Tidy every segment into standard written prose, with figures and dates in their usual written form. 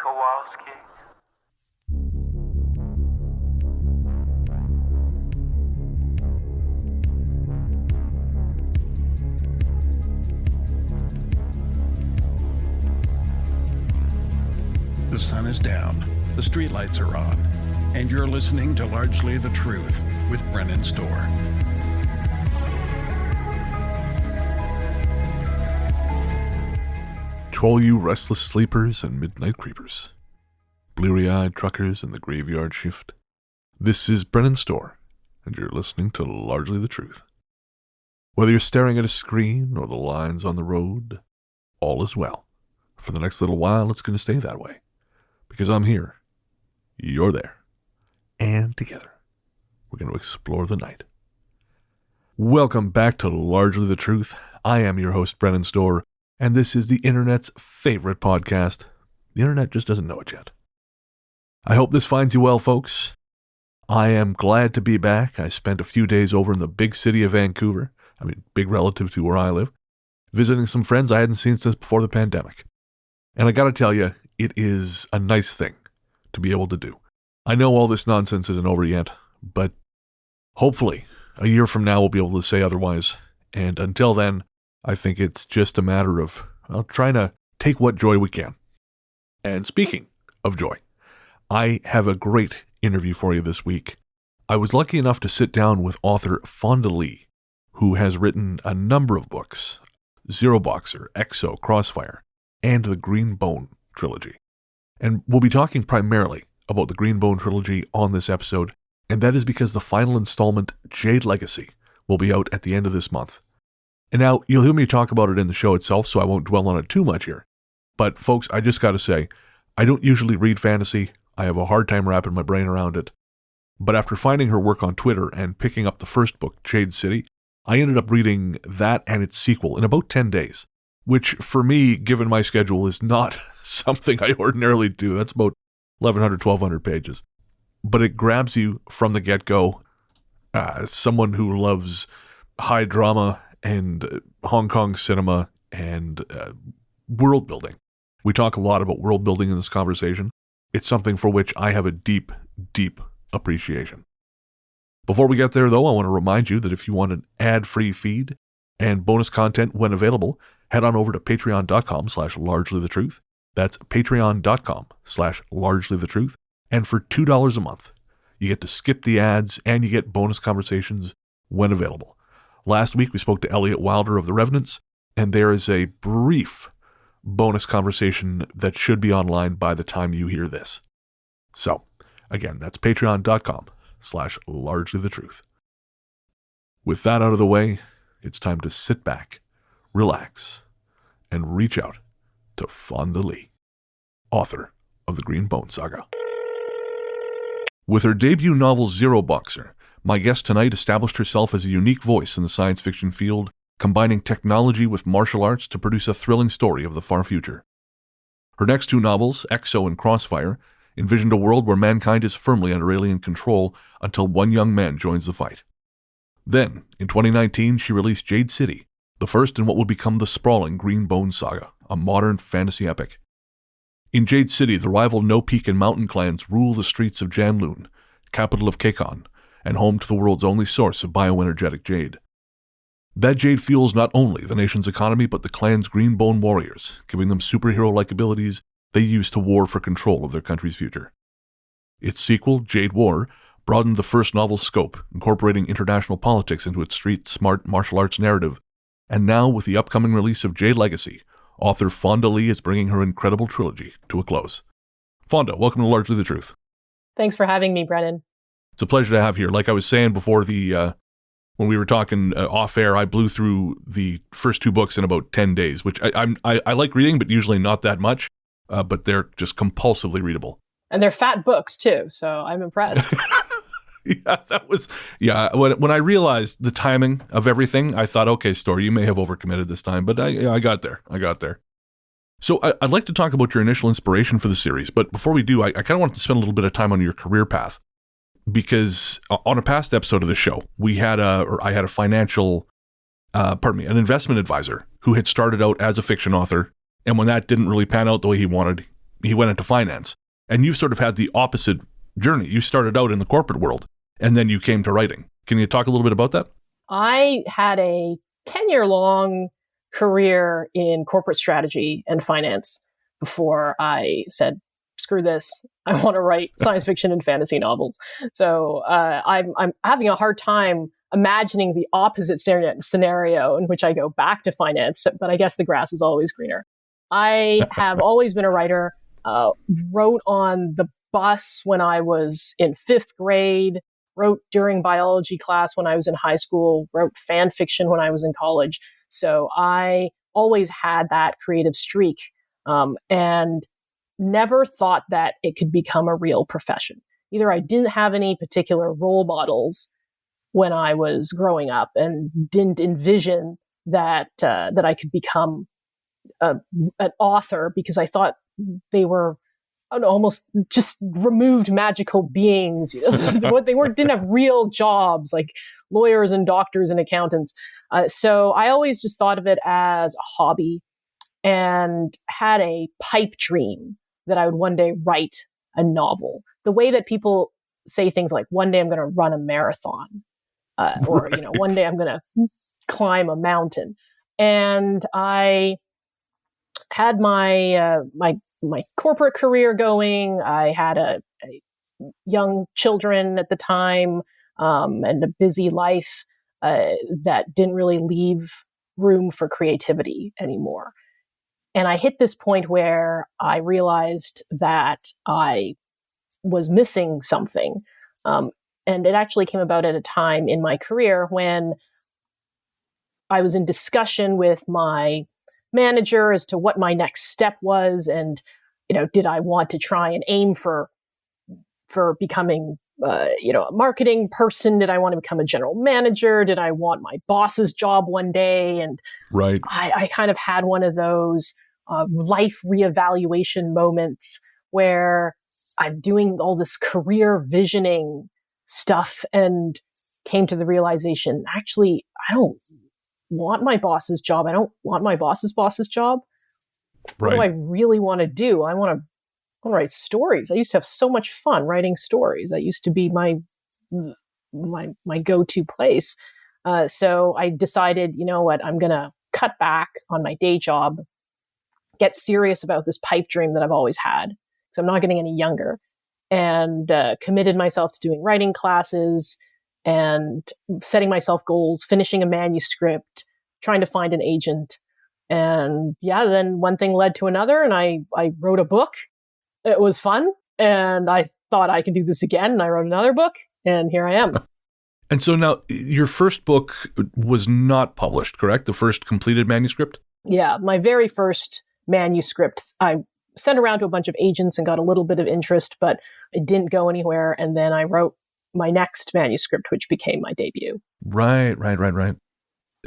Kowalski. The sun is down, the streetlights are on, and you're listening to Largely the Truth with Brennan Storr. To all you restless sleepers and midnight creepers, bleary-eyed truckers in the graveyard shift, this is Brennan Storr, and you're listening to Largely the Truth. Whether you're staring at a screen or the lines on the road, all is well. For the next little while, it's going to stay that way. Because I'm here, you're there, and together, we're going to explore the night. Welcome back to Largely the Truth. I am your host, Brennan Storr, and this is the internet's favorite podcast. The internet just doesn't know it yet. I hope this finds you well, folks. I am glad to be back. I spent a few days over in the big city of Vancouver, big relative to where I live, visiting some friends I hadn't seen since before the pandemic. And I gotta tell you, it is a nice thing to be able to do. I know all this nonsense isn't over yet, but hopefully a year from now we'll be able to say otherwise. And until then, I think it's just a matter of trying to take what joy we can. And speaking of joy, I have a great interview for you this week. I was lucky enough to sit down with author Fonda, who has written a number of books, Zero Boxer, EXO, Crossfire, and the Green Bone trilogy. And we'll be talking primarily about the Green Bone trilogy on this episode, and that is because the final installment, Jade Legacy, will be out at the end of this month. And now, you'll hear me talk about it in the show itself, so I won't dwell on it too much here. But folks, I just gotta say, I don't usually read fantasy. I have a hard time wrapping my brain around it. But after finding her work on Twitter and picking up the first book, Jade City, I ended up reading that and its sequel in about 10 days. Which, for me, given my schedule, is not something I ordinarily do. That's about 1,100, 1,200 pages. But it grabs you from the get-go. Someone who loves high drama and Hong Kong cinema and world building. We talk a lot about world building in this conversation. It's something for which I have a deep, deep appreciation. Before we get there, though, I want to remind you that if you want an ad-free feed and bonus content when available, head on over to patreon.com/largelythetruth. That's patreon.com/largelythetruth. And for $2 a month, you get to skip the ads and you get bonus conversations when available. Last week, we spoke to Elliot Wilder of The Revenants, and there is a brief bonus conversation that should be online by the time you hear this. So, again, that's patreon.com/largelythetruth. With that out of the way, it's time to sit back, relax, and reach out to Fonda, author of the Green Bone Saga. With her debut novel Zero Boxer, my guest tonight established herself as a unique voice in the science fiction field, combining technology with martial arts to produce a thrilling story of the far future. Her next two novels, EXO and Crossfire, envisioned a world where mankind is firmly under alien control until one young man joins the fight. Then, in 2019, she released Jade City, the first in what would become the sprawling Green Bone Saga, a modern fantasy epic. In Jade City, the rival No-Peak and Mountain clans rule the streets of Janloon, capital of Kekon, and home to the world's only source of bioenergetic jade. That jade fuels not only the nation's economy, but the clan's Green Bone warriors, giving them superhero-like abilities they use to war for control of their country's future. Its sequel, Jade War, broadened the first novel's scope, incorporating international politics into its street-smart martial arts narrative. And now, with the upcoming release of Jade Legacy, author Fonda is bringing her incredible trilogy to a close. Fonda, welcome to Largely the Truth. Thanks for having me, Brennan. It's a pleasure to have you here. Like I was saying before when we were talking off air, I blew through the first two books in about 10 days, which I like reading, but usually not that much. But they're just compulsively readable. And they're fat books too, so I'm impressed. When I realized the timing of everything, I thought, okay, Storr, you may have overcommitted this time, but I got there. So I'd like to talk about your initial inspiration for the series, but before we do, I kind of want to spend a little bit of time on your career path, because on a past episode of the show, I had a an investment advisor who had started out as a fiction author, and when that didn't really pan out the way he wanted, he went into finance. And you've sort of had the opposite journey. You started out in the corporate world, and then you came to writing. Can you talk a little bit about that? I had a 10-year-long career in corporate strategy and finance before I said, screw this. I want to write science fiction and fantasy novels. So I'm having a hard time imagining the opposite scenario in which I go back to finance, but I guess the grass is always greener. I have always been a writer, wrote on the bus when I was in 5th grade, wrote during biology class when I was in high school, wrote fan fiction when I was in college. So I always had that creative streak and never thought that it could become a real profession. Either I didn't have any particular role models when I was growing up and didn't envision that that I could become an author because I thought they were almost just removed magical beings. What they didn't have real jobs like lawyers and doctors and accountants. So I always just thought of it as a hobby and had a pipe dream that I would one day write a novel. The way that people say things like, one day I'm going to run a marathon, or, Right. One day I'm going to climb a mountain. And I had my corporate career going. I had a young children at the time, and a busy life that didn't really leave room for creativity anymore. And I hit this point where I realized that I was missing something. And it actually came about at a time in my career when I was in discussion with my manager as to what my next step was. And, did I want to try and aim for becoming, a marketing person? Did I want to become a general manager? Did I want my boss's job one day? And Right. I kind of had one of those life reevaluation moments where I'm doing all this career visioning stuff and came to the realization, actually, I don't want my boss's job. I don't want my boss's job. What do I Right. really want to do? I want to write stories. I used to have so much fun writing stories. That used to be my go-to place. So I decided, you know what, I'm going to cut back on my day job, get serious about this pipe dream that I've always had, because I'm not getting any younger, and committed myself to doing writing classes and setting myself goals, finishing a manuscript, trying to find an agent. And then one thing led to another, and I wrote a book. It was fun, and I thought I could do this again, and I wrote another book, and here I am. And so now your first book was not published, correct? The first completed manuscript? Yeah, my very first manuscript, I sent around to a bunch of agents and got a little bit of interest, but it didn't go anywhere. And then I wrote my next manuscript, which became my debut. Right.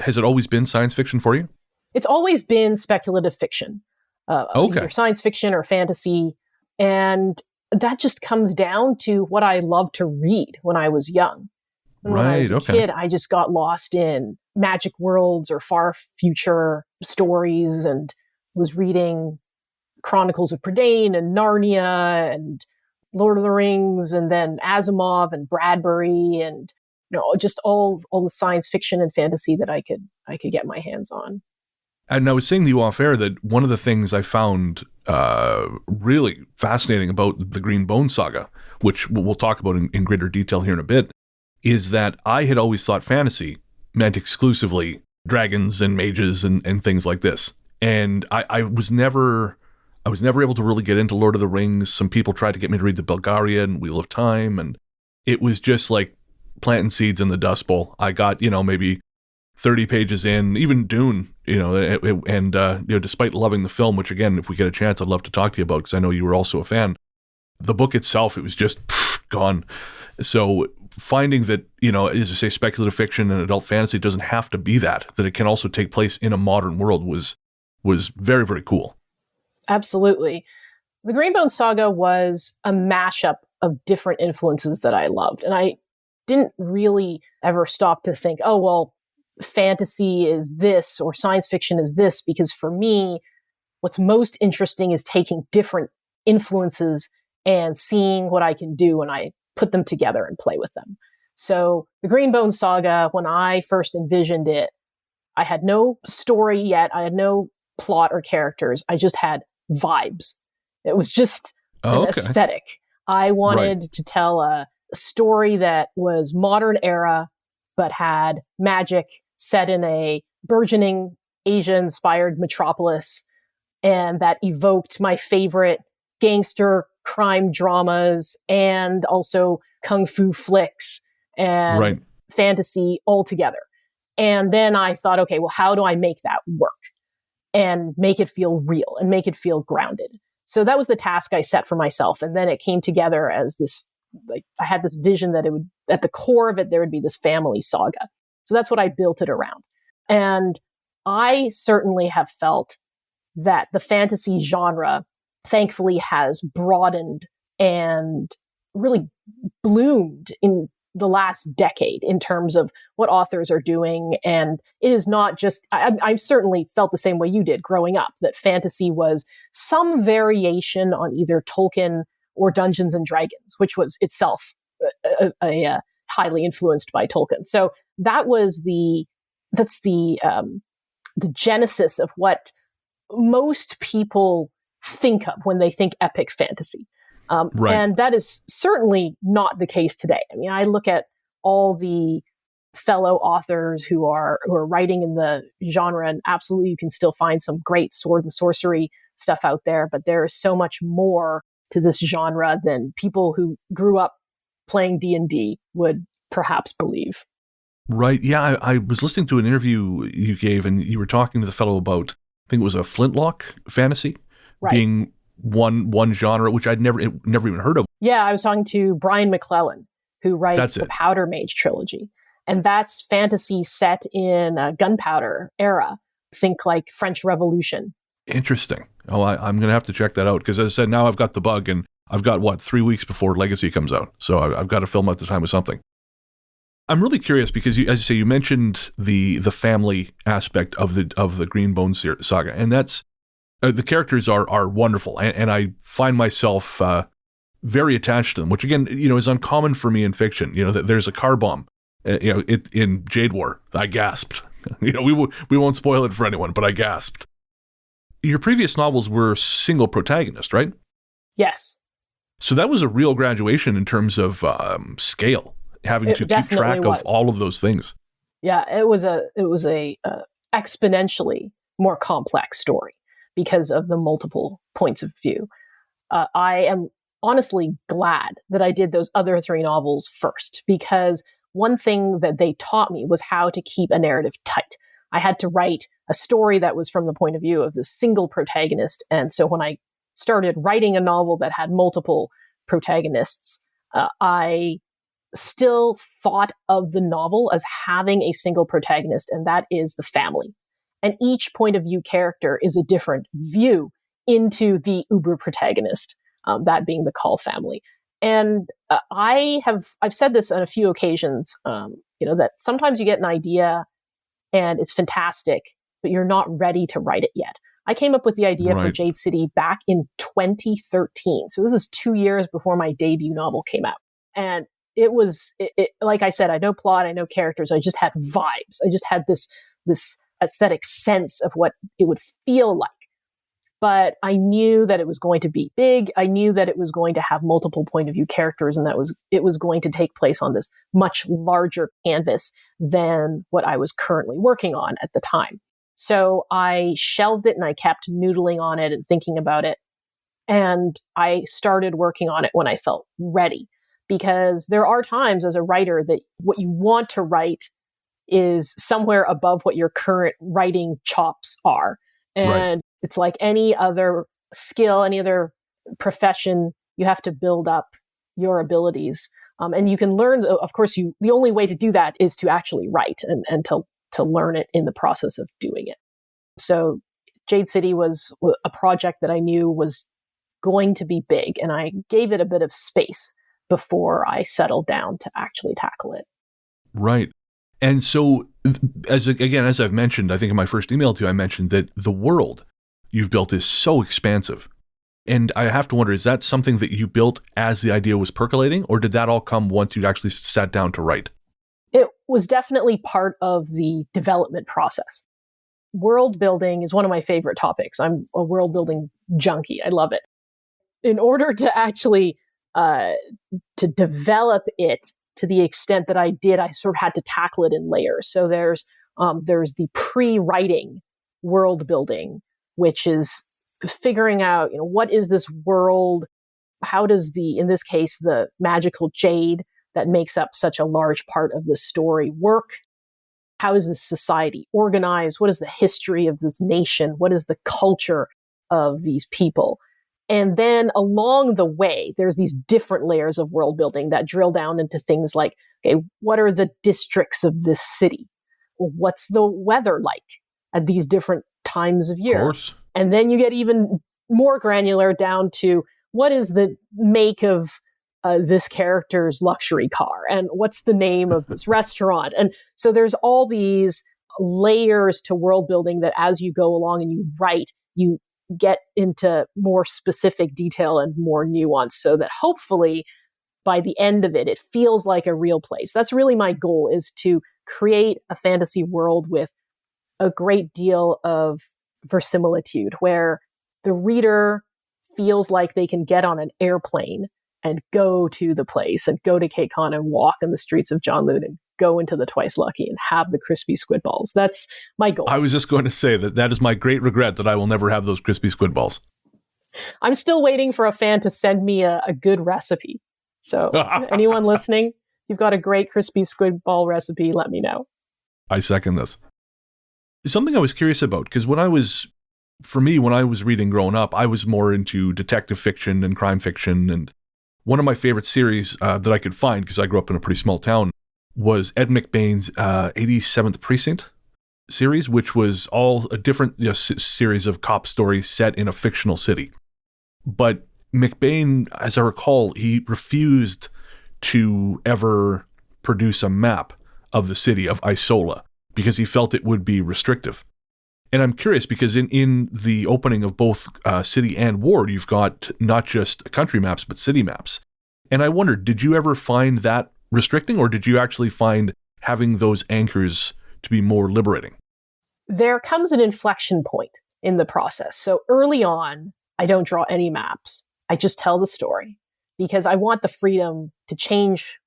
Has it always been science fiction for you? It's always been speculative fiction, Okay. either science fiction or fantasy. And that just comes down to what I loved to read when I was young. And when I was a kid, I just got lost in magic worlds or far future stories and was reading Chronicles of Prydain and Narnia and Lord of the Rings, and then Asimov and Bradbury, and just all the science fiction and fantasy that I could get my hands on. And I was saying to you off air that one of the things I found really fascinating about the Green Bone Saga, which we'll talk about in greater detail here in a bit, is that I had always thought fantasy meant exclusively dragons and mages and things like this. And I was never able to really get into Lord of the Rings. Some people tried to get me to read the Belgariad and Wheel of Time, and it was just like planting seeds in the Dust Bowl. I got, maybe 30 pages in, even Dune, and despite loving the film, which again, if we get a chance, I'd love to talk to you about, because I know you were also a fan. The book itself, it was just gone. So finding that, as I say, speculative fiction and adult fantasy doesn't have to be that it can also take place in a modern world was very, very cool. Absolutely. The Greenbone Saga was a mashup of different influences that I loved. And I didn't really ever stop to think, oh, well, fantasy is this or science fiction is this, because for me, what's most interesting is taking different influences and seeing what I can do when I put them together and play with them. So the Greenbone Saga, when I first envisioned it, I had no story yet. I had no plot or characters. I just had vibes. It was just an aesthetic. I wanted to tell a story that was modern era, but had magic set in a burgeoning Asia-inspired metropolis, and that evoked my favorite gangster crime dramas and also kung fu flicks and fantasy all together. And then I thought, okay, well, how do I make that work and make it feel real and make it feel grounded? So that was the task I set for myself. And then it came together as this, like, I had this vision that it would, at the core of it, there would be this family saga. So that's what I built it around. And I certainly have felt that the fantasy genre, thankfully, has broadened and really bloomed in the last decade in terms of what authors are doing. And it is not just, I certainly felt the same way you did growing up, that fantasy was some variation on either Tolkien or Dungeons and Dragons, which was itself highly influenced by Tolkien. So that's the genesis of what most people think of when they think epic fantasy. And that is certainly not the case today. I mean, I look at all the fellow authors who are writing in the genre, and absolutely you can still find some great sword and sorcery stuff out there, but there is so much more to this genre than people who grew up playing D&D would perhaps believe. Right. Yeah, I was listening to an interview you gave, and you were talking to the fellow about, I think it was a flintlock fantasy being one genre, which I'd never even heard of. Yeah, I was talking to Brian McClellan, who writes the Powder Mage trilogy. And that's fantasy set in a gunpowder era. Think like French Revolution. Interesting. Oh, I'm going to have to check that out, because as I said, now I've got the bug, and I've got, 3 weeks before Legacy comes out. So I've got to film out the time with something. I'm really curious because, as you say, you mentioned the family aspect of the Greenbone saga, and that's the characters are wonderful, and I find myself very attached to them, which again, is uncommon for me in fiction. That there's a car bomb, in Jade War. I gasped. We won't spoil it for anyone, but I gasped. Your previous novels were single protagonist, right? Yes. So that was a real graduation in terms of scale, having to keep track of all of those things. Yeah, it was a exponentially more complex story because of the multiple points of view. I am honestly glad that I did those other 3 novels first, because one thing that they taught me was how to keep a narrative tight. I had to write a story that was from the point of view of the single protagonist. And so when I started writing a novel that had multiple protagonists, I still thought of the novel as having a single protagonist, and that is the family. And each point of view character is a different view into the uber protagonist, that being the Call family. And I've said this on a few occasions, that sometimes you get an idea and it's fantastic, but you're not ready to write it yet. I came up with the idea for Jade City back in 2013. So this is 2 years before my debut novel came out. And it was, like I said, I know plot, I know characters. I just had vibes. I just had this aesthetic sense of what it would feel like. But I knew that it was going to be big. I knew that it was going to have multiple point of view characters, and it was going to take place on this much larger canvas than what I was currently working on at the time. So I shelved it and I kept noodling on it and thinking about it. And I started working on it when I felt ready, because there are times as a writer that what you want to write is somewhere above what your current writing chops are. And it's like any other skill, any other profession, you have to build up your abilities. And you can learn, of course, the only way to do that is to actually write and to learn it in the process of doing it. So Jade City was a project that I knew was going to be big, and I gave it a bit of space before I settled down to actually tackle it. Right. And so, as I've mentioned, I think in my first email to you, I mentioned that the world you've built is so expansive. And I have to wonder, is that something that you built as the idea was percolating, or did that all come once you actually sat down to write? It was definitely part of the development process. World building is one of my favorite topics. I'm a world building junkie. I love it. In order to actually to develop it to the extent that I did, I sort of had to tackle it in layers. So there's the pre-writing world building, which is figuring out, what is this world? How does in this case, the magical jade that makes up such a large part of the story work? How is this society organized? What is the history of this nation? What is the culture of these people? And then along the way, there's these different layers of world building that drill down into things like, okay, what are the districts of this city? What's the weather like at these different times of year? Of course. And then you get even more granular down to what is the make of this character's luxury car, and what's the name of this restaurant. And so there's all these layers to world building that as you go along and you write, you get into more specific detail and more nuance, so that hopefully by the end of it, it feels like a real place. That's really my goal, is to create a fantasy world with a great deal of verisimilitude, where the reader feels like they can get on an airplane and go to the place and go to KCON and walk in the streets of Jonloon and go into the Twice Lucky and have the crispy squid balls. That's my goal. I was just going to say that is my great regret, that I will never have those crispy squid balls. I'm still waiting for a fan to send me a good recipe. So anyone listening, you've got a great crispy squid ball recipe, let me know. I second this. Something I was curious about, because when I was reading growing up, I was more into detective fiction and crime fiction, and one of my favorite series that I could find, because I grew up in a pretty small town, was Ed McBain's 87th Precinct series, which was all a different series of cop stories set in a fictional city. But McBain, as I recall, he refused to ever produce a map of the city of Isola because he felt it would be restrictive. And I'm curious, because in the opening of both city and ward, you've got not just country maps, but city maps. And I wondered, did you ever find that restricting, or did you actually find having those anchors to be more liberating? There comes an inflection point in the process. So early on, I don't draw any maps. I just tell the story, because I want the freedom to change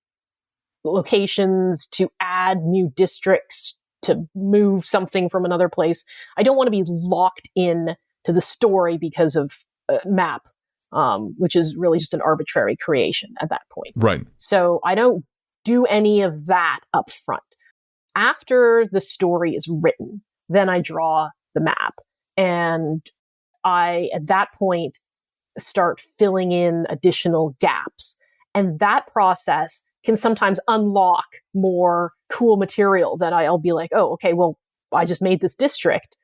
locations, to add new districts, to move something from another place. I don't want to be locked in to the story because of a map, which is really just an arbitrary creation at that point. Right. So I don't do any of that up front. After the story is written, then I draw the map. And I, at that point, start filling in additional gaps. And that process can sometimes unlock more cool material that I'll be like, oh, okay, well, I just made this district.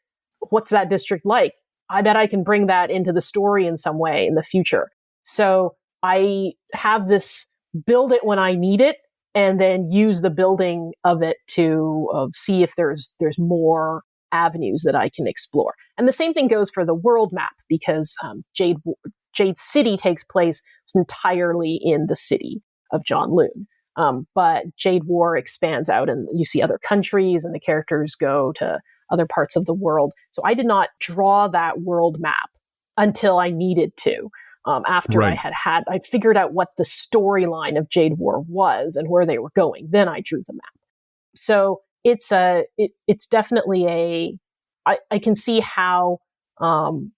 What's that district like? I bet I can bring that into the story in some way in the future. So I have this build it when I need it, and then use the building of it to see if there's more avenues that I can explore. And the same thing goes for the world map, because Jade City takes place entirely in the city of Jonloon. But Jade War expands out, and you see other countries, and the characters go to other parts of the world. So I did not draw that world map until I needed to. After Right. I figured out what the storyline of Jade War was and where they were going. Then I drew the map. So it's definitely I can see how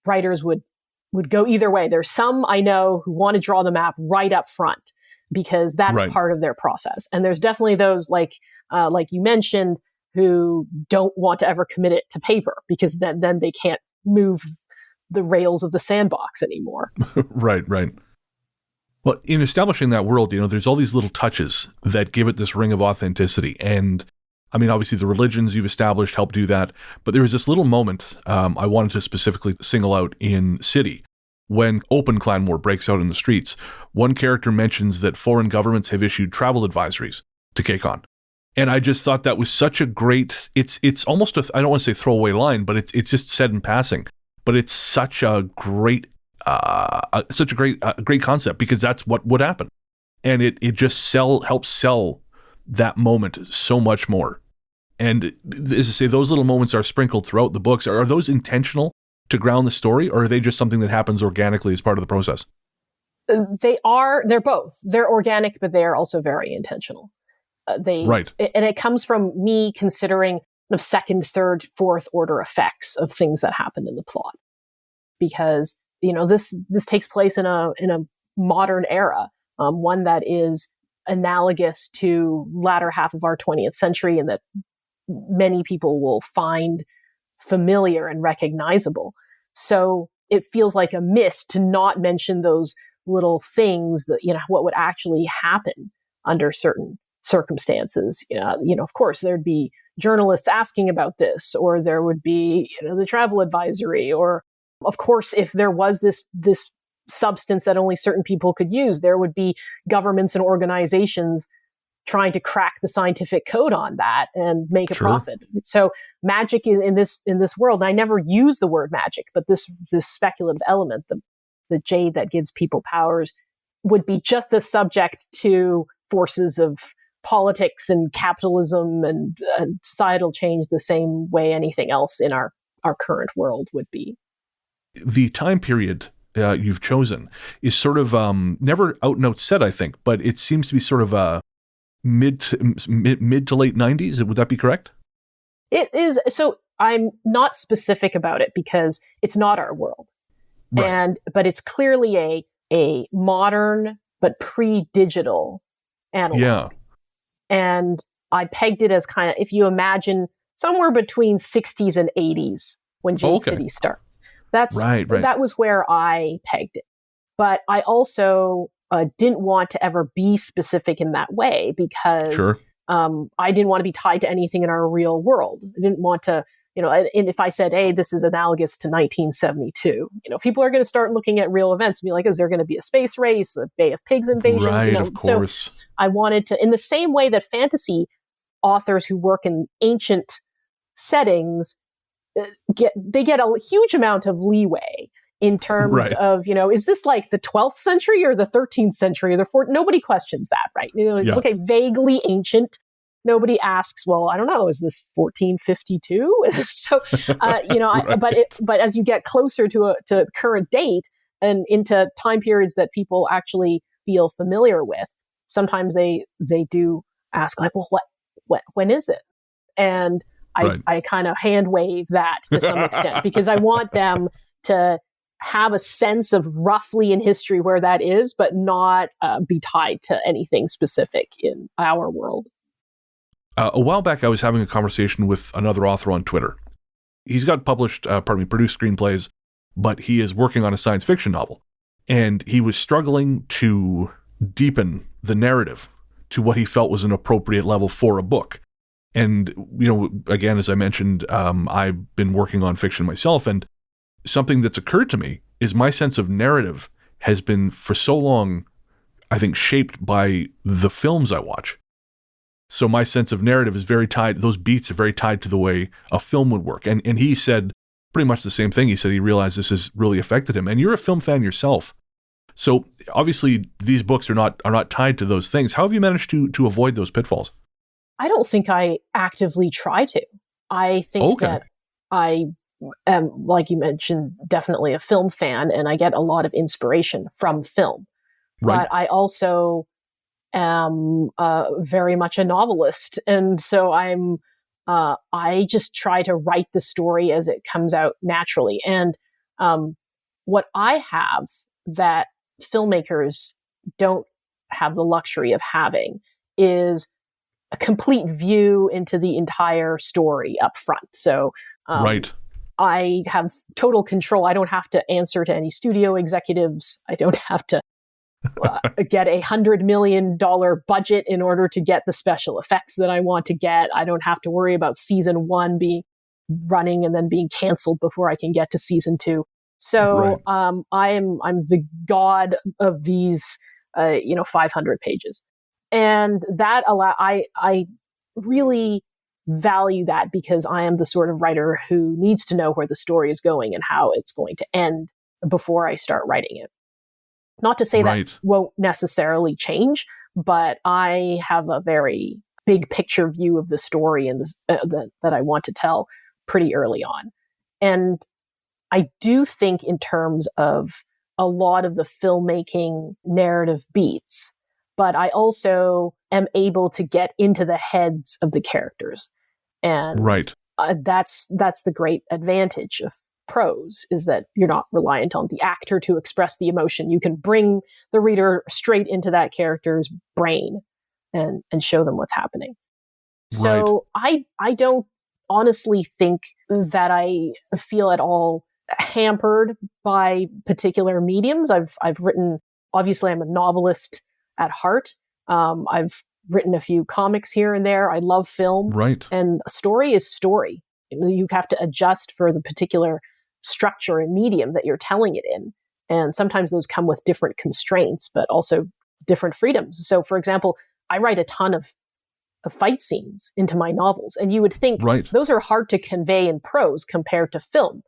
writers would go either way. There's some I know who want to draw the map right up front, because that's Right. part of their process. And there's definitely those like you mentioned, who don't want to ever commit it to paper, because then they can't move the rails of the sandbox anymore. Right. Well, in establishing that world, there's all these little touches that give it this ring of authenticity. And I mean, obviously the religions you've established help do that. But there was this little moment I wanted to specifically single out in City. When open clan war breaks out in the streets, one character mentions that foreign governments have issued travel advisories to KCON. And I just thought that was such a great, it's almost I don't want to say throwaway line, but it's just said in passing. But it's such a great such a great concept, because that's what would happen. And it just helps sell that moment so much more. And as I say, those little moments are sprinkled throughout the books. Are those intentional to ground the story, or are they just something that happens organically as part of the process? They're both. They're organic, but they are also very intentional. Right. And it comes from me considering the second, third, fourth order effects of things that happened in the plot. Because, this takes place in a modern era, one that is analogous to latter half of our 20th century, and that many people will find familiar and recognizable. So it feels like a miss to not mention those little things that, what would actually happen under certain circumstances. Of course, there'd be journalists asking about this, or there would be, the travel advisory, or of course, if there was this substance that only certain people could use, there would be governments and organizations trying to crack the scientific code on that and make a profit. So magic in this world, and I never use the word magic, but this speculative element, the jade that gives people powers, would be just as subject to forces of politics and capitalism and societal change the same way anything else in our current world would be. The time period you've chosen is sort of never out and out said, I think, but it seems to be sort of mid to late 90s. Would that be correct? It is. So I'm not specific about it because it's not our world. Right. But it's clearly a modern but pre-digital analog. Yeah. And I pegged it as kind of, if you imagine, somewhere between 60s and 80s when Jade City starts. That's right. That was where I pegged it. But I also didn't want to ever be specific in that way because I didn't want to be tied to anything in our real world. I didn't want to, and if I said, hey, this is analogous to 1972, people are going to start looking at real events and be like, is there going to be a space race, a Bay of Pigs invasion? Right, of course. So I wanted to, in the same way that fantasy authors who work in ancient settings get a huge amount of leeway in terms of, is this like the 12th century or the 13th century or the 14th? Nobody questions that, right? Okay, vaguely ancient. Nobody asks, well, I don't know, is this 1452? So, but as you get closer to current date and into time periods that people actually feel familiar with, sometimes they do ask, like, well, when is it? And I kind of hand wave that to some extent because I want them to have a sense of roughly in history where that is, but not be tied to anything specific in our world. A while back, I was having a conversation with another author on Twitter. He's got produced screenplays, but he is working on a science fiction novel. And he was struggling to deepen the narrative to what he felt was an appropriate level for a book. And, again, as I mentioned, I've been working on fiction myself, and something that's occurred to me is my sense of narrative has been for so long, I think, shaped by the films I watch. So my sense of narrative is very tied, those beats are very tied to the way a film would work. And he said pretty much the same thing. He said he realized this has really affected him. And you're a film fan yourself. So obviously these books are not tied to those things. How have you managed to avoid those pitfalls? I don't think I actively try to. I think that I am, like you mentioned, definitely a film fan, and I get a lot of inspiration from film. Right. But I also am very much a novelist, and so I just try to write the story as it comes out naturally. And what I have that filmmakers don't have the luxury of having is a complete view into the entire story up front. So I have total control. I don't have to answer to any studio executives. I don't have to get $100 million budget in order to get the special effects that I want to get. I don't have to worry about season 1 being running and then being canceled before I can get to season 2. So I'm the god of these 500 pages. And that I really value that because I am the sort of writer who needs to know where the story is going and how it's going to end. before I start writing it. Not to say Right. that won't necessarily change, but I have a very big picture view of the story and that I want to tell pretty early on. And I do think in terms of a lot of the filmmaking narrative beats, but I also am able to get into the heads of the characters. And Right. that's the great advantage of prose, is that you're not reliant on the actor to express the emotion. You can bring the reader straight into that character's brain and show them what's happening. So I don't honestly think that I feel at all hampered by particular mediums. I've written, obviously I'm a novelist at heart. I've written a few comics here and there. I love film. Right. And a story is story. You have to adjust for the particular structure and medium that you're telling it in. And sometimes those come with different constraints, but also different freedoms. So for example, I write a ton of fight scenes into my novels. And you would think those are hard to convey in prose compared to film,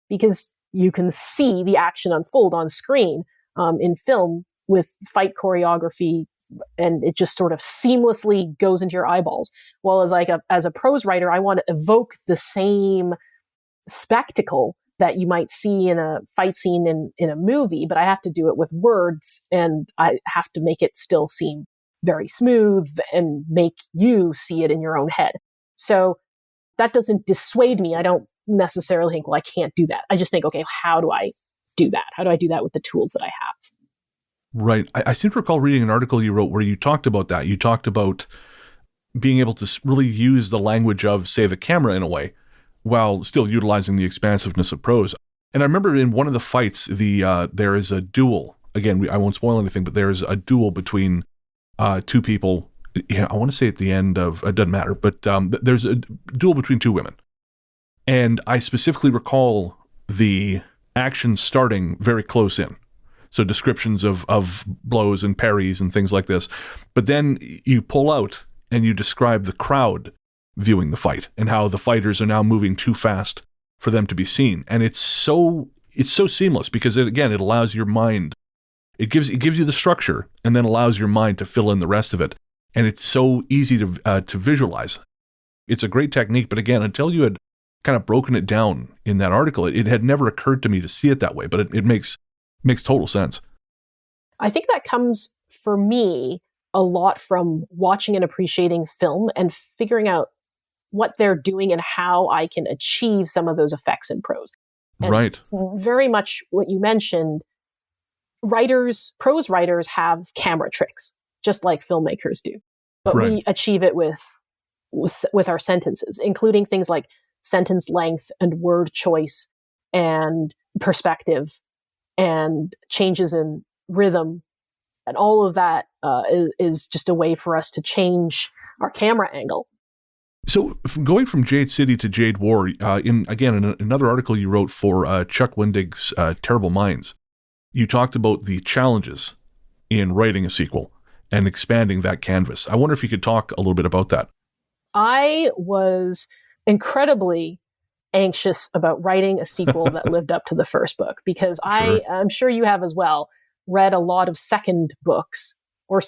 because you can see the action unfold on screen. In film with fight choreography, and it just sort of seamlessly goes into your eyeballs. Well, as a prose writer, I want to evoke the same spectacle that you might see in a fight scene in a movie, but I have to do it with words, and I have to make it still seem very smooth and make you see it in your own head. So that doesn't dissuade me. I don't necessarily think, well, I can't do that. I just think, okay, how do I do that? How do I do that with the tools that I have? Right. I seem to recall reading an article you wrote where you talked about that. You talked about being able to really use the language of, say, the camera in a way, while still utilizing the expansiveness of prose. And I remember in one of the fights, there is a duel. Again, I won't spoil anything, but there is a duel between two people. Yeah, I want to say at the end of, it doesn't matter, but there's a duel between two women. And I specifically recall the action starting very close in. So descriptions of blows and parries and things like this. But then you pull out and you describe the crowd viewing the fight and how the fighters are now moving too fast for them to be seen. And it's so seamless because it allows your mind, it gives you the structure and then allows your mind to fill in the rest of it. And it's so easy to visualize. It's a great technique, but again, until you had kind of broken it down in that article, it had never occurred to me to see it that way, but it makes total sense. I think that comes for me a lot from watching and appreciating film and figuring out what they're doing and how I can achieve some of those effects in prose. And right. Very much what you mentioned, prose writers have camera tricks, just like filmmakers do. But we achieve it with our sentences, including things like sentence length and word choice and perspective and changes in rhythm. And all of that is just a way for us to change our camera angle. So going from Jade City to Jade War, in another article you wrote for Chuck Wendig's Terrible Minds, you talked about the challenges in writing a sequel and expanding that canvas. I wonder if you could talk a little bit about that. I was incredibly anxious about writing a sequel that lived up to the first book, because I'm sure you have as well, read a lot of second books or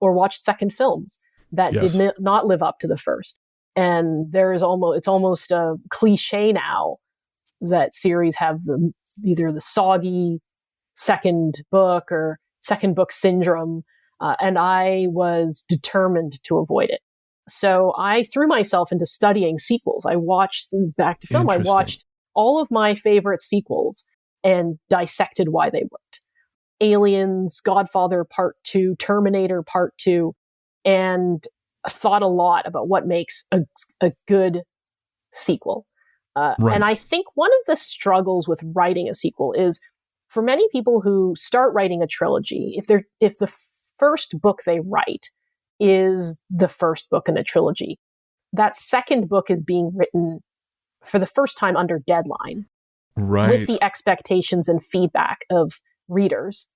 watched second films that did not live up to the first. And it's almost a cliche now that series have either the soggy second book or second book syndrome. And I was determined to avoid it. So I threw myself into studying sequels. I watched back to film. I watched all of my favorite sequels and dissected why they worked. Aliens, Godfather Part 2, Terminator Part 2, and thought a lot about what makes a good sequel. And I think one of the struggles with writing a sequel is, for many people who start writing a trilogy, if the first book they write is the first book in a trilogy, that second book is being written for the first time under deadline, with the expectations and feedback of readers,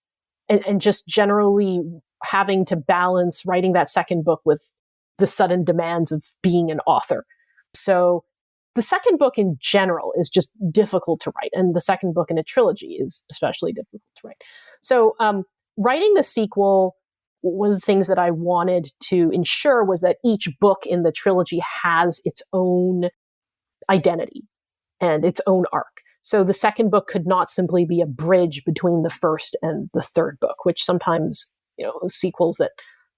and just generally having to balance writing that second book with the sudden demands of being an author. So the second book in general is just difficult to write. And the second book in a trilogy is especially difficult to write. So writing the sequel, one of the things that I wanted to ensure was that each book in the trilogy has its own identity and its own arc. So the second book could not simply be a bridge between the first and the third book, which sometimes, sequels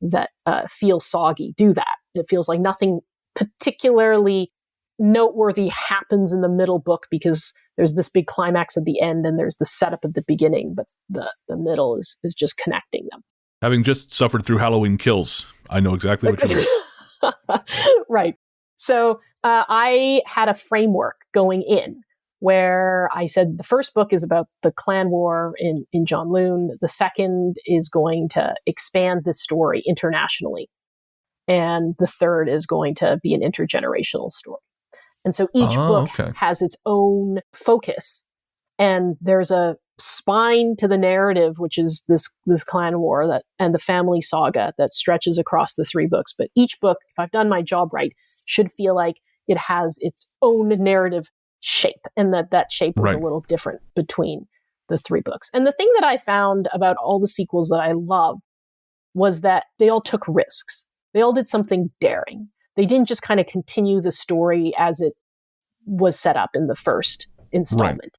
that feel soggy do that. It feels like nothing particularly noteworthy happens in the middle book because there's this big climax at the end and there's the setup at the beginning, but the middle is just connecting them. Having just suffered through Halloween Kills, I know exactly what you mean. Right. So I had a framework going in where I said the first book is about the clan war in Jonloon. The second is going to expand this story internationally. And the third is going to be an intergenerational story. And so each book has its own focus. And there's a spine to the narrative, which is this clan war and the family saga that stretches across the 3 books. But each book, if I've done my job right, should feel like it has its own narrative shape, and that shape is a little different between the 3 books. And the thing that I found about all the sequels that I love was that they all took risks. They all did something daring. They didn't just kind of continue the story as it was set up in the first installment.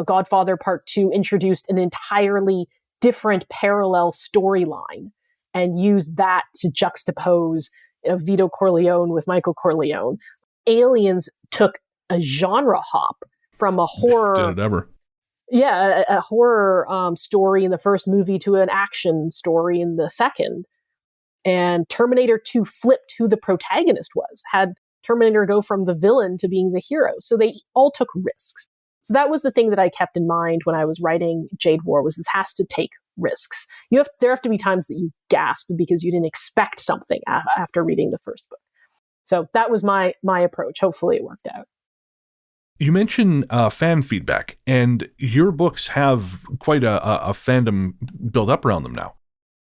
Godfather Part 2 introduced an entirely different parallel storyline and used that to juxtapose Vito Corleone with Michael Corleone. Aliens took a genre hop from a horror... Did it ever? Yeah, a horror story in the first movie to an action story in the second. And Terminator 2 flipped who the protagonist was, had Terminator go from the villain to being the hero. So they all took risks. So that was the thing that I kept in mind when I was writing Jade War, was this has to take risks. There have to be times that you gasp because you didn't expect something after reading the first book. So that was my approach. Hopefully it worked out. You mentioned fan feedback, and your books have quite a fandom built up around them now.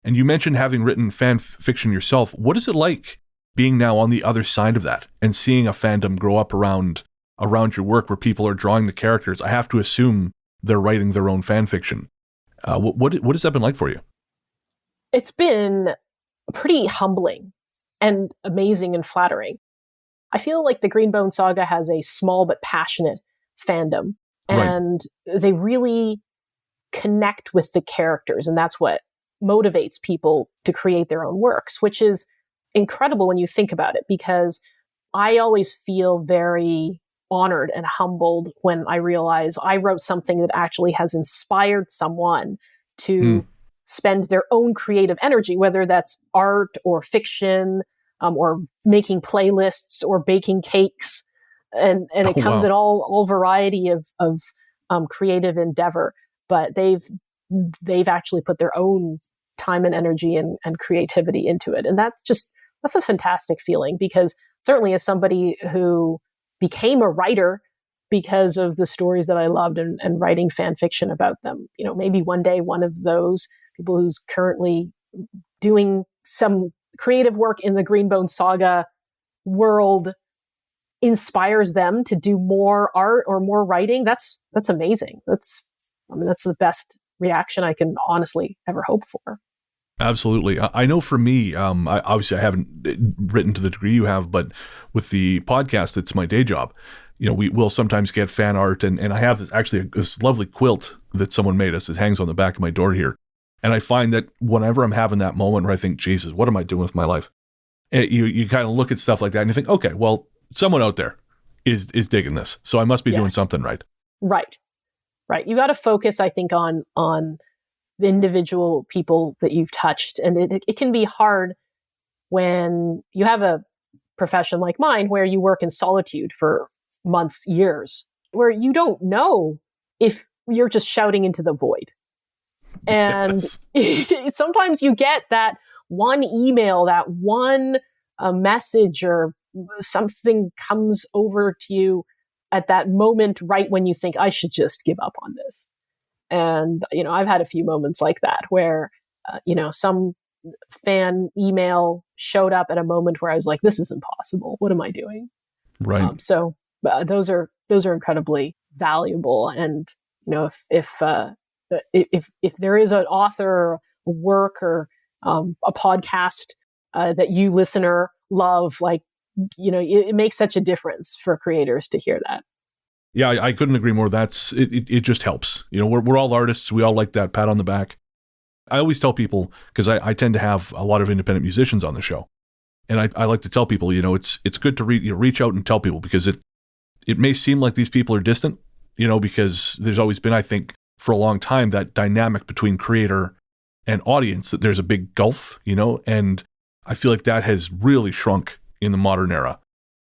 And you mentioned having written fan fiction yourself. What is it like being now on the other side of that and seeing a fandom grow up around your work where people are drawing the characters? I have to assume they're writing their own fan fiction. What has that been like for you? It's been pretty humbling and amazing and flattering. I feel like the Greenbone Saga has a small but passionate fandom, and they really connect with the characters, and that's what motivates people to create their own works, which is incredible when you think about it, because I always feel very honored and humbled when I realize I wrote something that actually has inspired someone to spend their own creative energy, whether that's art or fiction, or making playlists or baking cakes. And it comes in all variety of creative endeavor, but they've actually put their own time and energy and creativity into it. And that's a fantastic feeling, because certainly as somebody who became a writer because of the stories that I loved and writing fan fiction about them, maybe one day one of those people who's currently doing some creative work in the Greenbone Saga world inspires them to do more art or more writing. That's amazing. That's the best reaction I can honestly ever hope for. Absolutely. I know for me, obviously I haven't written to the degree you have, but with the podcast, it's my day job. We will sometimes get fan art, and I have this lovely quilt that someone made us. It hangs on the back of my door here. And I find that whenever I'm having that moment where I think, Jesus, what am I doing with my life? And you kind of look at stuff like that and you think, okay, well, someone out there is digging this, so I must be doing something right. Right. You got to focus, I think, on the individual people that you've touched. And it can be hard when you have a profession like mine where you work in solitude for months, years, where you don't know if you're just shouting into the void. And sometimes you get that one email, that one message, or something comes over to you at that moment, right when you think, I should just give up on this. And, I've had a few moments like that where, some fan email showed up at a moment where I was like, this is impossible. What am I doing? Right. So those are incredibly valuable. And if there is an author work or a podcast that you listener love, it makes such a difference for creators to hear that. Yeah, I couldn't agree more. It just helps. We're all artists. We all like that pat on the back. I always tell people, because I tend to have a lot of independent musicians on the show, and I like to tell people, it's good to reach out and tell people, because it may seem like these people are distant, because there's always been, I think, for a long time, that dynamic between creator and audience, that there's a big gulf, and I feel like that has really shrunk in the modern era.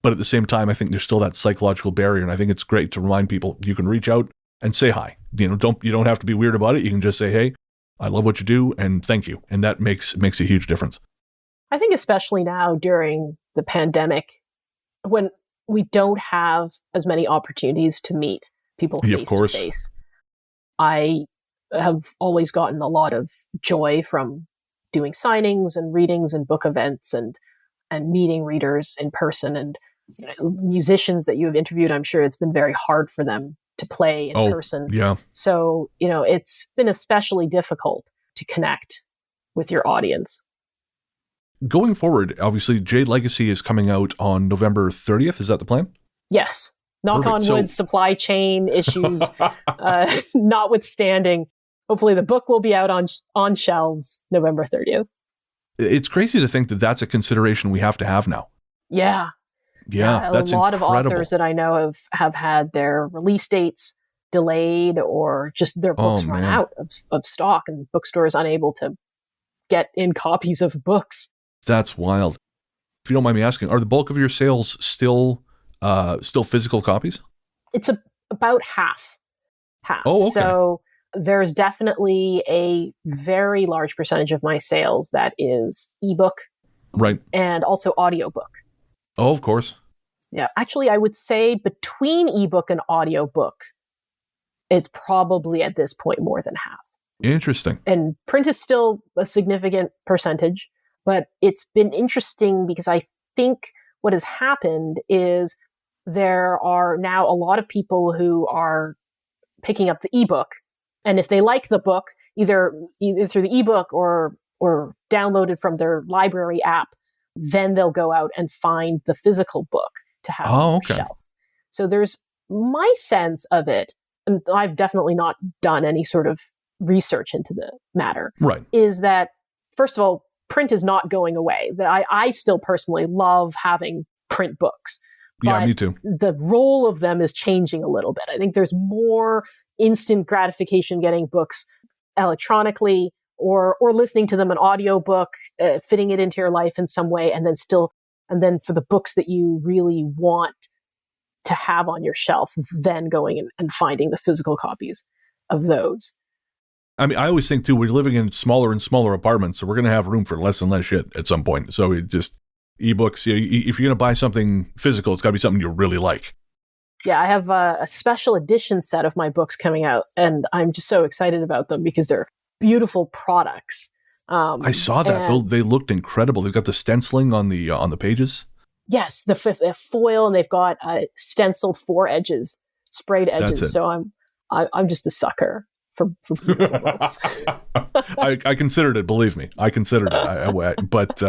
But at the same time, I think there's still that psychological barrier, and I think it's great to remind people you can reach out and say hi. You don't have to be weird about it. You can just say, hey, I love what you do, and thank you. And that makes a huge difference. I think especially now during the pandemic, when we don't have as many opportunities to meet people face to face, I have always gotten a lot of joy from doing signings and readings and book events and meeting readers in person. And musicians that you have interviewed, I'm sure it's been very hard for them to play in person. Yeah. So, it's been especially difficult to connect with your audience. Going forward, obviously, Jade Legacy is coming out on November 30th. Is that the plan? Yes. Knock on wood, supply chain issues notwithstanding. Hopefully the book will be out on shelves November 30th. It's crazy to think that that's a consideration we have to have now. Yeah. Yeah, that's a lot incredible. Of authors that I know have had their release dates delayed, or just their books run out of stock, and bookstores unable to get in copies of books. That's wild. If you don't mind me asking, are the bulk of your sales still physical copies? It's about half. Oh, okay. So there's definitely a very large percentage of my sales that is ebook, right, and also audiobook. Oh, of course. Yeah, actually, I would say between ebook and audiobook, it's probably at this point more than half. Interesting. And print is still a significant percentage, but it's been interesting because I think what has happened is there are now a lot of people who are picking up the ebook, and if they like the book, either through the ebook or downloaded from their library app, then they'll go out and find the physical book to have on their shelf. So there's my sense of it, and I've definitely not done any sort of research into the matter, right, is that, first of all, print is not going away. I still personally love having print books. Yeah, me too. The role of them is changing a little bit. I think there's more instant gratification getting books electronically, or listening to them an audiobook, fitting it into your life in some way, and then for the books that you really want to have on your shelf, then going and finding the physical copies of those. I mean, I always think too, we're living in smaller and smaller apartments, so we're going to have room for less and less shit at some point. So it just, ebooks, if you're going to buy something physical, it's got to be something you really like. Yeah, I have a special edition set of my books coming out, and I'm just so excited about them because they're beautiful products. I saw that. They looked incredible. They've got the stenciling on the pages. Yes, the foil, and they've got stenciled edges, sprayed edges. So I'm just a sucker for beautiful books. I considered it. Believe me, I considered it. But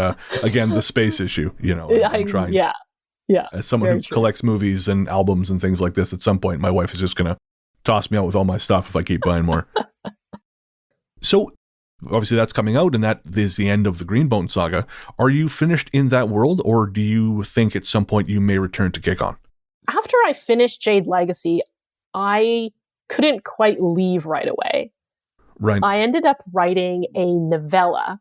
again, the space issue. I'm trying. Yeah. As someone who collects movies and albums and things like this, at some point, my wife is just going to toss me out with all my stuff if I keep buying more. So, obviously that's coming out, and that is the end of the Greenbone saga. Are you finished in that world, or do you think at some point you may return to Gigon? After I finished Jade Legacy, I couldn't quite leave right away. Right. I ended up writing a novella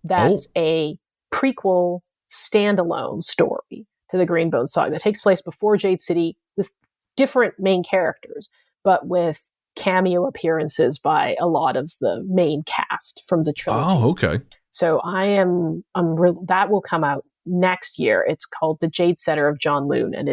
that's a prequel standalone story to the Greenbone saga that takes place before Jade City, with different main characters, but with cameo appearances by a lot of the main cast from the trilogy. Oh, okay. So that will come out next year. It's called The Jade Setter of John Loon, and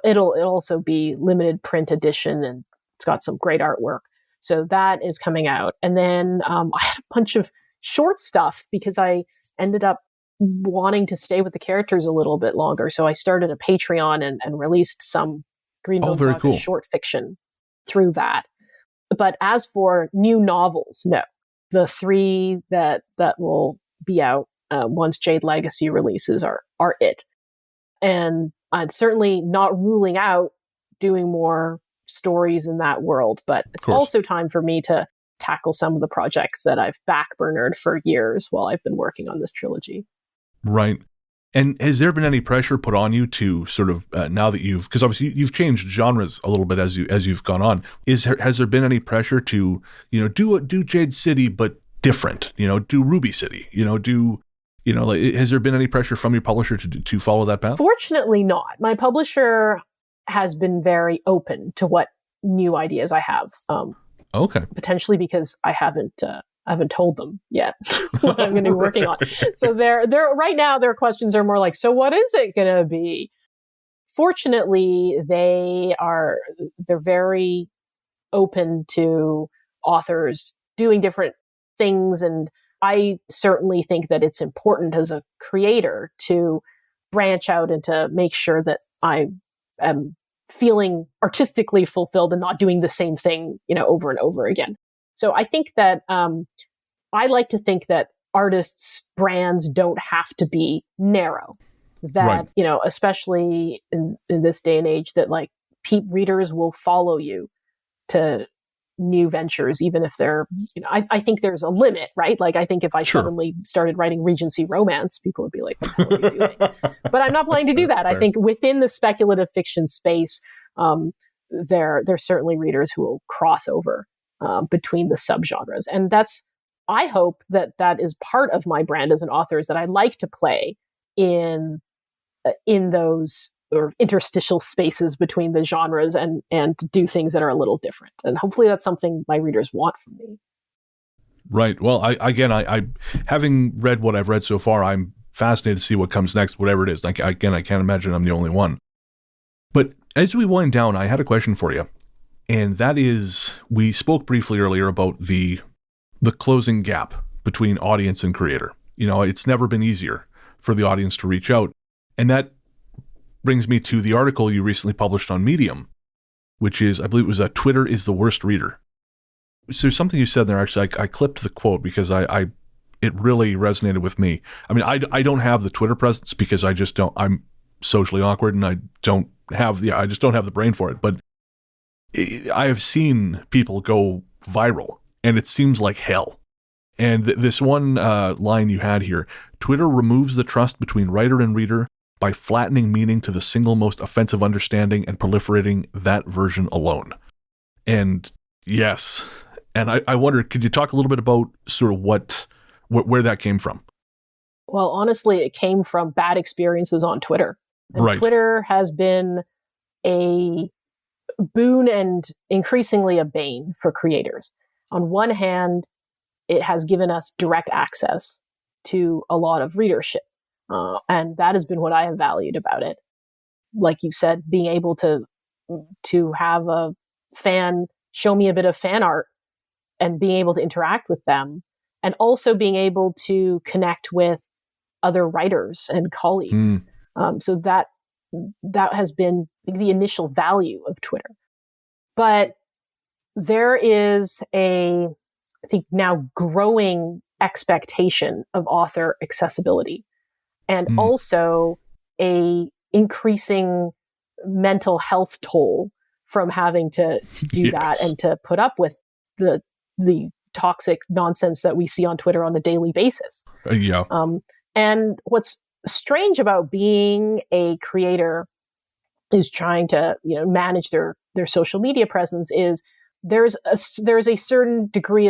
it'll also be limited print edition, and it's got some great artwork. So that is coming out. And then I had a bunch of short stuff because I ended up wanting to stay with the characters a little bit longer. So I started a Patreon and released some Greenbone very Saga cool. short fiction through that. But as for new novels, no. The 3 that will be out once Jade Legacy releases are it. And I'm certainly not ruling out doing more stories in that world, but it's also time for me to tackle some of the projects that I've backburnered for years while I've been working on this trilogy. Right. And has there been any pressure put on you to sort of now that because obviously you've changed genres a little bit as you've gone on? Has there been any pressure to do Jade City but different? Do Ruby City? Has there been any pressure from your publisher to follow that path? Fortunately, not. My publisher has been very open to what new ideas I have. Okay. Potentially because I haven't told them yet what I'm going to be working on. So they're right now their questions are more like, so what is it going to be? Fortunately, they're very open to authors doing different things, and I certainly think that it's important as a creator to branch out and to make sure that I am feeling artistically fulfilled and not doing the same thing, over and over again. So I think that I like to think that artists' brands don't have to be narrow. That, right. Especially in this day and age, that like readers will follow you to new ventures, even if they're, I think there's a limit, right? Like, I think if I suddenly started writing Regency romance, people would be like, what are you doing? But I'm not planning to do that. I think within the speculative fiction space, there's certainly readers who will cross over between the subgenres. And I hope that is part of my brand as an author, is that I like to play in those or interstitial spaces between the genres and to do things that are a little different. And hopefully that's something my readers want from me. Right. Well, I having read what I've read so far, I'm fascinated to see what comes next, whatever it is. Like, again, I can't imagine I'm the only one. But as we wind down, I had a question for you. And that is, we spoke briefly earlier about the closing gap between audience and creator. It's never been easier for the audience to reach out. And that brings me to the article you recently published on Medium, which is, I believe it was Twitter is the worst reader. So something you said there, actually, I clipped the quote because it really resonated with me. I mean, I don't have the Twitter presence because I just don't, I'm socially awkward and I just don't have the brain for it. But I have seen people go viral and it seems like hell. And this one line you had here, Twitter removes the trust between writer and reader by flattening meaning to the single most offensive understanding and proliferating that version alone. And yes, and I wonder, could you talk a little bit about sort of where that came from? Well, honestly, it came from bad experiences on Twitter. And right. Twitter has been a boon and increasingly a bane for creators. On one hand, it has given us direct access to a lot of readership. And that has been what I have valued about it. Like you said, being able to have a fan show me a bit of fan art and being able to interact with them, and also being able to connect with other writers and colleagues. So that has been the initial value of Twitter. But there is I think now growing expectation of author accessibility. And also a increasing mental health toll from having to do that and to put up with the toxic nonsense that we see on Twitter on a daily basis. Yeah. And what's strange about being a creator who's trying to manage their social media presence is there's a certain degree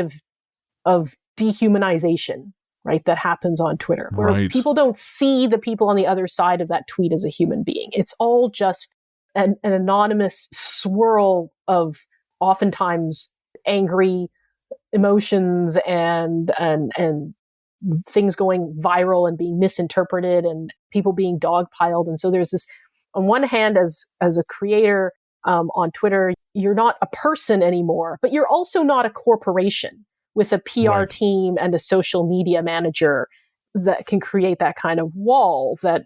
of dehumanization, right, that happens on Twitter, where people don't see the people on the other side of that tweet as a human being. It's all just an anonymous swirl of oftentimes angry emotions and things going viral and being misinterpreted and people being dogpiled. And so there's this, on one hand, as a creator on Twitter, you're not a person anymore, but you're also not a corporation with a PR team and a social media manager that can create that kind of wall that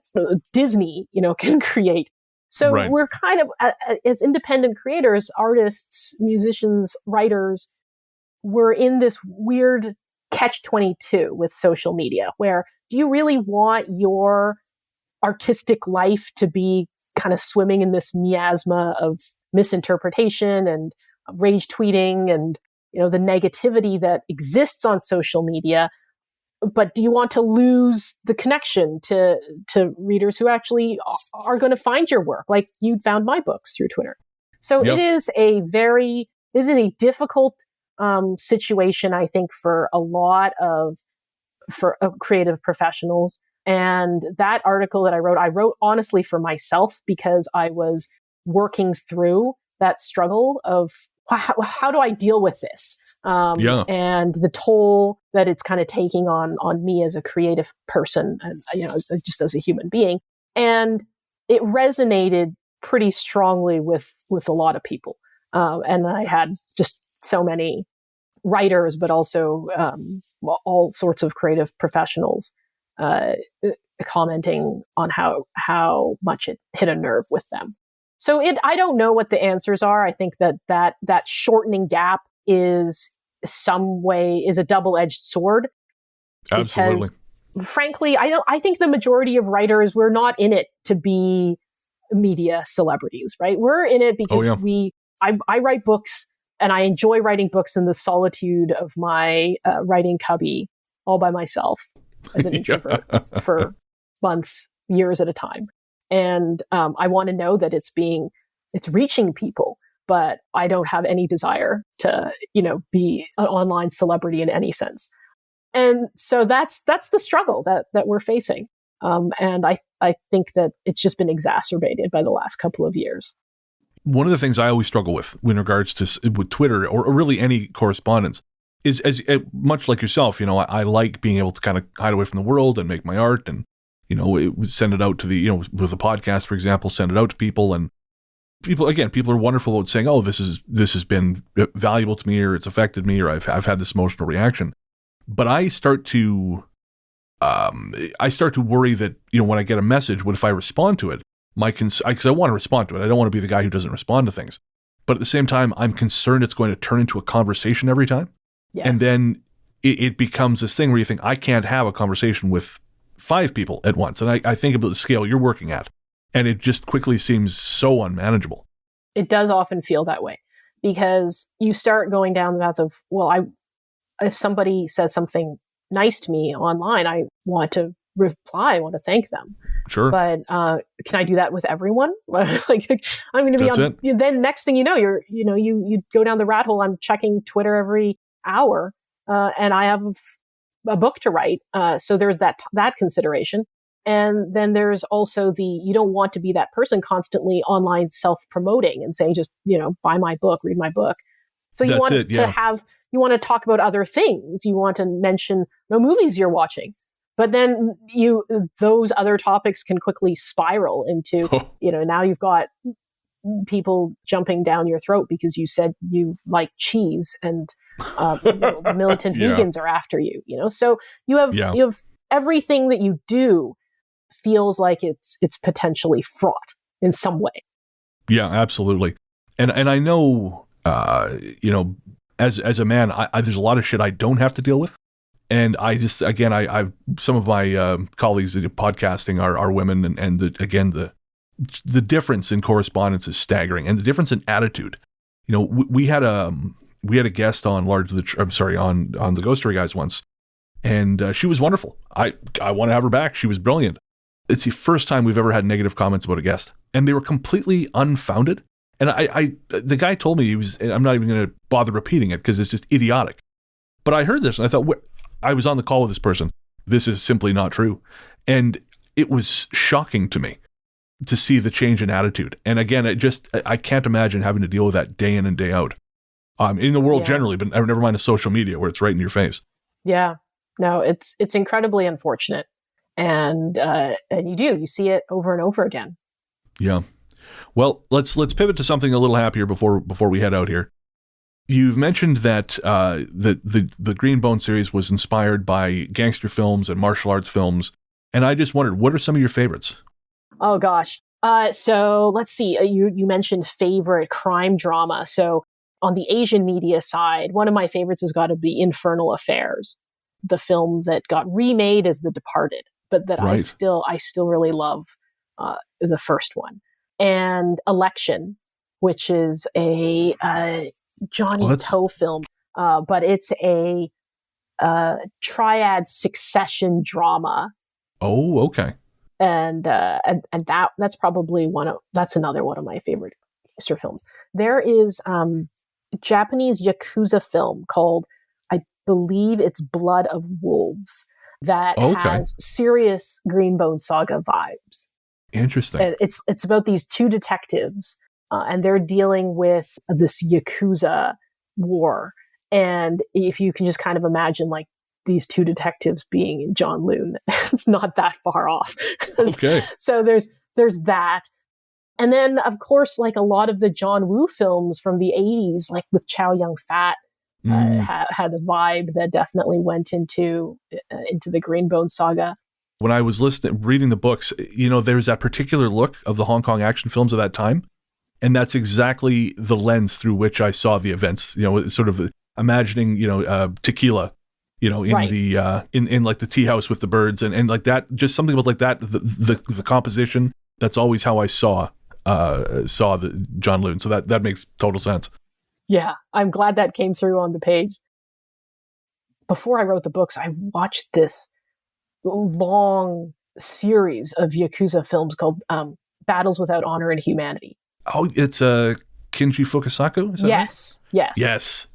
Disney, can create. So Right. we're kind of, as independent creators, artists, musicians, writers, we're in this weird catch-22 with social media, where do you really want your artistic life to be kind of swimming in this miasma of misinterpretation and rage tweeting and, the negativity that exists on social media? But do you want to lose the connection to readers who actually are going to find your work, like you found my books through Twitter? So Yep. it is a difficult situation, I think, for a lot of creative professionals. And that article that I wrote honestly for myself, because I was working through that struggle of how do I deal with this? And the toll that it's kind of taking on me as a creative person and, just as a human being. And it resonated pretty strongly with a lot of people. And I had just so many writers, but also all sorts of creative professionals commenting on how much it hit a nerve with them. So I don't know what the answers are. I think that shortening gap is a double-edged sword. Absolutely. Because, frankly, I think the majority of writers, we're not in it to be media celebrities, right? We're in it because I write books, and I enjoy writing books in the solitude of my writing cubby all by myself as an introvert for months, years at a time. And I want to know that it's reaching people, but I don't have any desire to, be an online celebrity in any sense. And so that's the struggle that we're facing. And I think that it's just been exacerbated by the last couple of years. One of the things I always struggle with in regards to with Twitter or really any correspondence is, as much like yourself, I like being able to kind of hide away from the world and make my art and, send it out to the, with a podcast, for example, send it out to people. And people are wonderful about saying, oh, this has been valuable to me, or it's affected me, or I've had this emotional reaction. But I start to worry that, when I get a message, what if I respond to it? Because I want to respond to it. I don't want to be the guy who doesn't respond to things. But at the same time, I'm concerned it's going to turn into a conversation every time. Yes. And then it becomes this thing where you think, I can't have a conversation with 5 people at once. And I think about the scale you're working at, and it just quickly seems so unmanageable. It does often feel that way, because you start going down the path of, if somebody says something nice to me online, I want to reply, I want to thank them. Sure. But can I do that with everyone? Like, I'm going to be then next thing you know, you go down the rat hole. I'm checking Twitter every hour, and I have a book to write. So there's that consideration. And then there's also you don't want to be that person constantly online self-promoting and saying, just, buy my book, read my book. So you want you want to talk about other things. You want to mention the movies you're watching. But then those other topics can quickly spiral into, now you've got people jumping down your throat because you said you like cheese, and the militant vegans are after you. So you have everything that you do feels like it's potentially fraught in some way. Yeah, absolutely. And I know, as a man, there's a lot of shit I don't have to deal with. And I just, again, I some of my colleagues that are podcasting are women, and the difference in correspondence is staggering, and the difference in attitude. We had a guest on on the Ghost Story Guys once, and she was wonderful. I want to have her back. She was brilliant. It's the first time we've ever had negative comments about a guest, and they were completely unfounded. And the guy told me I'm not even going to bother repeating it because it's just idiotic. But I heard this and I thought, I was on the call with this person. This is simply not true. And it was shocking to me to see the change in attitude. And again, I can't imagine having to deal with that day in and day out in the world generally, but never mind the social media where it's right in your face. Yeah, no, it's incredibly unfortunate. And you see it over and over again. Yeah. Well, let's pivot to something a little happier before we head out here. You've mentioned that the Green Bone series was inspired by gangster films and martial arts films, and I just wondered, what are some of your favorites? Oh gosh. So let's see. You mentioned favorite crime drama. So on the Asian media side, one of my favorites has got to be Infernal Affairs, the film that got remade as The Departed, but that Right. I still really love the first one. And Election, which is a Johnny To film, but it's a triad succession drama. Oh, okay. And that's probably that's another one of my favorite gangster films. There is Japanese Yakuza film called, I believe it's Blood of Wolves, that has serious Green Bone Saga vibes. Interesting. And it's about these two detectives, and they're dealing with this Yakuza war. And if you can just kind of imagine like these two detectives being in John Loon, it's not that far off. Okay. So there's that. And then, of course, like a lot of the John Woo films from the 80s, like with Chow Yun-fat, had a vibe that definitely went into the Green Bone Saga. When I was reading the books, there's that particular look of the Hong Kong action films of that time. And that's exactly the lens through which I saw the events, sort of imagining, Tequila, in Right. in like the tea house with the birds and like that, just something about like that, the composition. That's always how I saw the John Loon. So that makes total sense. Yeah, I'm glad that came through on the page. Before I wrote the books, I watched this long series of Yakuza films called Battles Without Honor and Humanity. Oh, it's Kinji Fukasaku? Is that Yes, right? yes. Yes.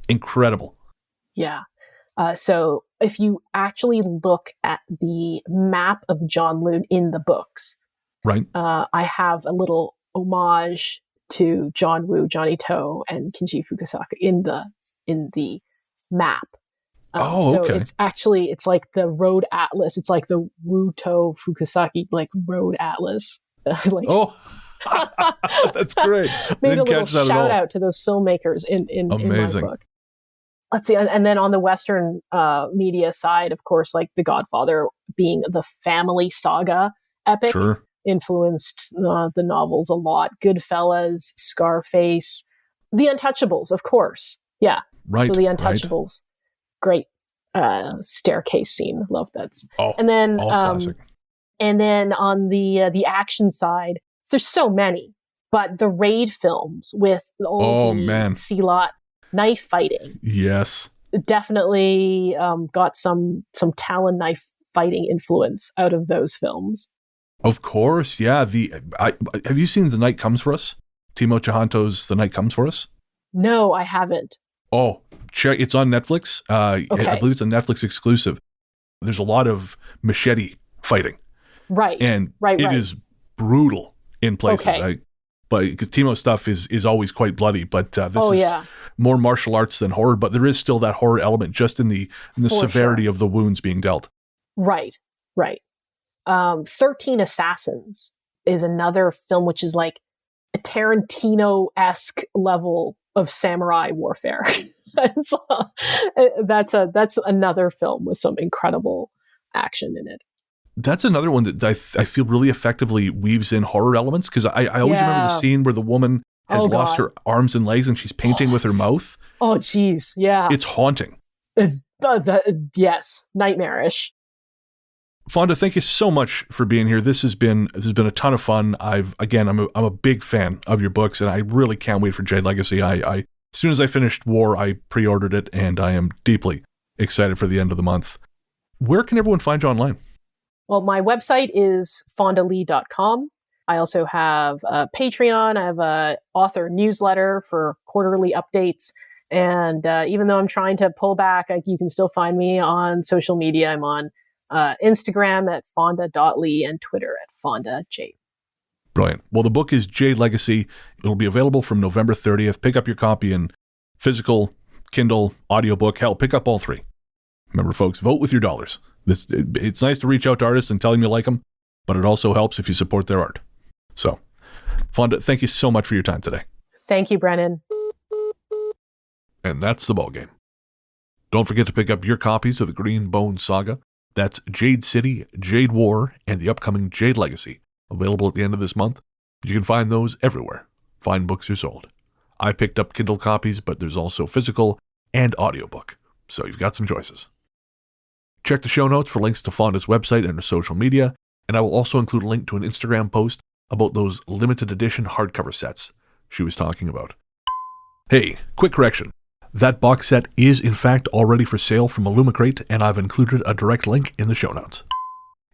Incredible. Yeah. So if you actually look at the map of John Loon in the books, Right. I have a little homage to John Woo, Johnny To, and Kinji Fukasaku in the map. Okay. So it's like the road atlas. It's like the Woo To Fukasaki like road atlas. That's great. Made a little shout out to those filmmakers in my book. Let's see, and then on the Western media side, of course, like The Godfather being the family saga epic, Sure. influenced the novels a lot. Goodfellas, Scarface, The Untouchables, of course. Yeah. Right. So The Untouchables, great staircase scene. Love that. Oh, and then all classic. And then on the action side, there's so many, but the Raid films with all the Silat knife fighting. Yes. Definitely got some Talon knife fighting influence out of those films. Of course, yeah. Have you seen The Night Comes for Us? Timo Tchahanto's The Night Comes for Us? No, I haven't. Oh, check! It's on Netflix. Okay. I believe it's a Netflix exclusive. There's a lot of machete fighting, right? And right. It is brutal in places. Okay. But because Timo's stuff is always quite bloody, but this is more martial arts than horror. But there is still that horror element, just in the severity of the wounds being dealt. Right. 13 Assassins is another film which is like a Tarantino-esque level of samurai warfare. That's another film with some incredible action in it. That's another one that I feel really effectively weaves in horror elements, because I always remember the scene where the woman has lost her arms and legs and she's painting with her mouth. Oh, geez. Yeah. It's haunting. Yes. Nightmarish. Fonda, thank you so much for being here. This has been a ton of fun. I'm a big fan of your books, and I really can't wait for Jade Legacy. As soon as I finished War, I pre-ordered it, and I am deeply excited for the end of the month. Where can everyone find you online? Well, my website is fondalee.com. I also have a Patreon. I have a author newsletter for quarterly updates. And even though I'm trying to pull back, you can still find me on social media. I'm on Instagram at fonda.lee and Twitter at fondaj. Brilliant. Well, the book is Jade Legacy. It'll be available from November 30th. Pick up your copy in physical, Kindle, audiobook. Hell, pick up all three. Remember, folks, vote with your dollars. It's nice to reach out to artists and tell them you like them, but it also helps if you support their art. So, Fonda, thank you so much for your time today. Thank you, Brennan. and that's the ballgame. Don't forget to pick up your copies of the Green Bone Saga. That's Jade City, Jade War, and the upcoming Jade Legacy, available at the end of this month. You can find those everywhere fine books are sold. I picked up Kindle copies, but there's also physical and audiobook, so you've got some choices. Check the show notes for links to Fonda's website and her social media, and I will also include a link to an Instagram post about those limited edition hardcover sets she was talking about. Hey, quick correction. That box set is in fact already for sale from Illumicrate, and I've included a direct link in the show notes.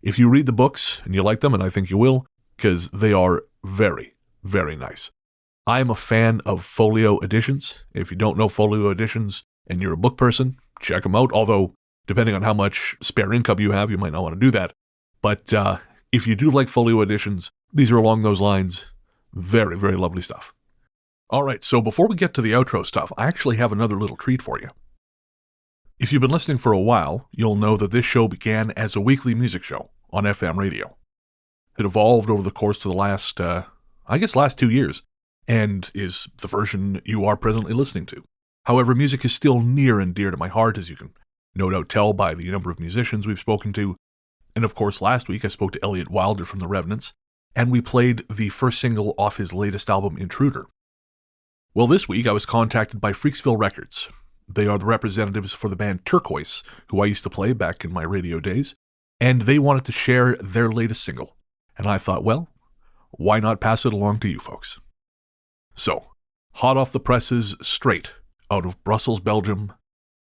If you read the books and you like them, and I think you will, because they are very, very nice. I am a fan of folio editions. If you don't know folio editions and you're a book person, check them out, although depending on how much spare income you have, you might not want to do that. But if you do like folio editions, these are along those lines. Very, very lovely stuff. All right, so before we get to the outro stuff, I actually have another little treat for you. If you've been listening for a while, you'll know that this show began as a weekly music show on FM radio. It evolved over the course of the last 2 years, and is the version you are presently listening to. However, music is still near and dear to my heart, as you can no doubt tell by the number of musicians we've spoken to. And of course, last week I spoke to Elliot Wilder from the Revenants, and we played the first single off his latest album, Intruder. Well, this week I was contacted by Freaksville Records. They are the representatives for the band Turquoise, who I used to play back in my radio days, and they wanted to share their latest single. And I thought, well, why not pass it along to you folks? So, hot off the presses, straight out of Brussels, Belgium,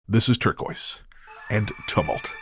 this is Turquoise and Tumult.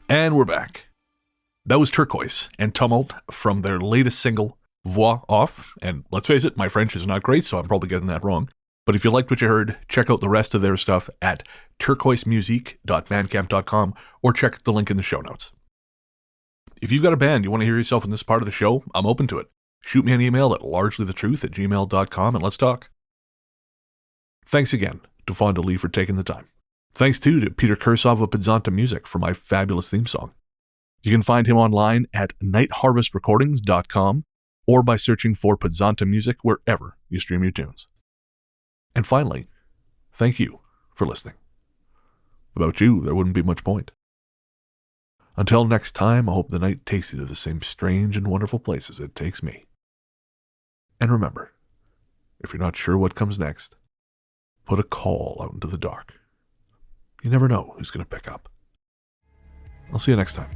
And we're back. That was Turquoise and Tumult from their latest single, Voix Off. And let's face it, my French is not great, so I'm probably getting that wrong. But if you liked what you heard, check out the rest of their stuff at turquoisemusique.bandcamp.com or check the link in the show notes. If you've got a band you want to hear yourself in this part of the show, I'm open to it. Shoot me an email at largelythetruth@gmail.com and let's talk. Thanks again to Fonda Lee for taking the time. Thanks too to Peter Kursov of Pizzanta Music for my fabulous theme song. You can find him online at nightharvestrecordings.com or by searching for Pizzanta Music wherever you stream your tunes. And finally, thank you for listening. Without you, there wouldn't be much point. Until next time, I hope the night takes you to the same strange and wonderful places it takes me. And remember, if you're not sure what comes next, put a call out into the dark. You never know who's going to pick up. I'll see you next time.